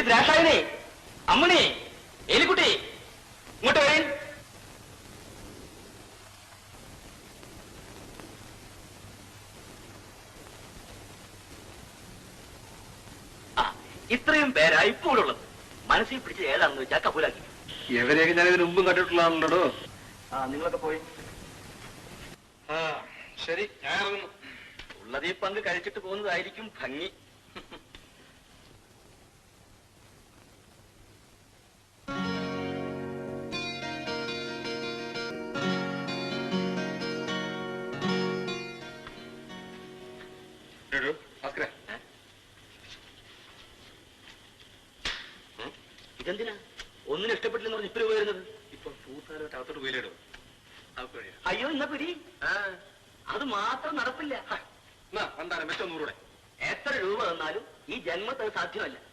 ദ്രാക്ഷായനെ, അമ്മണി, എലിക്കുട്ടി, ഇങ്ങോട്ട് വരേൻ. ഇത്രയും പേരാ ഇപ്പോഴുള്ളത്. മനസ്സിൽ പിടിച്ച് ഏതാണെന്ന് വെച്ചാൽ കബൂലാക്കി. എവരെയൊക്കെ ഞാൻ ഇതിന് മുമ്പും കണ്ടിട്ടുള്ളതാണല്ലോ. നിങ്ങളൊക്കെ പോയി. ശരി, ഞാൻ ഇറങ്ങുന്നു. ഉള്ളത് ഈ പങ്ക് കഴിച്ചിട്ട് പോകുന്നതായിരിക്കും ഭംഗി. ഇതെന്തിനാ ഒന്നിനും ഇഷ്ടപ്പെട്ടില്ലെന്ന് പറഞ്ഞ് ഇപ്പൊ വരുന്നത്? ഇപ്പൊ പൂത്താലോട്ട് അകത്തോട്ട് പോയില്ലേടോ. അയ്യോ, ഇന്ന പിടി. അത് മാത്രം നടപ്പില്ല. എന്താണ് മെച്ചം 100 രൂപ? എത്ര രൂപ തന്നാലും ഈ ജന്മത്ത് സാധ്യമല്ല.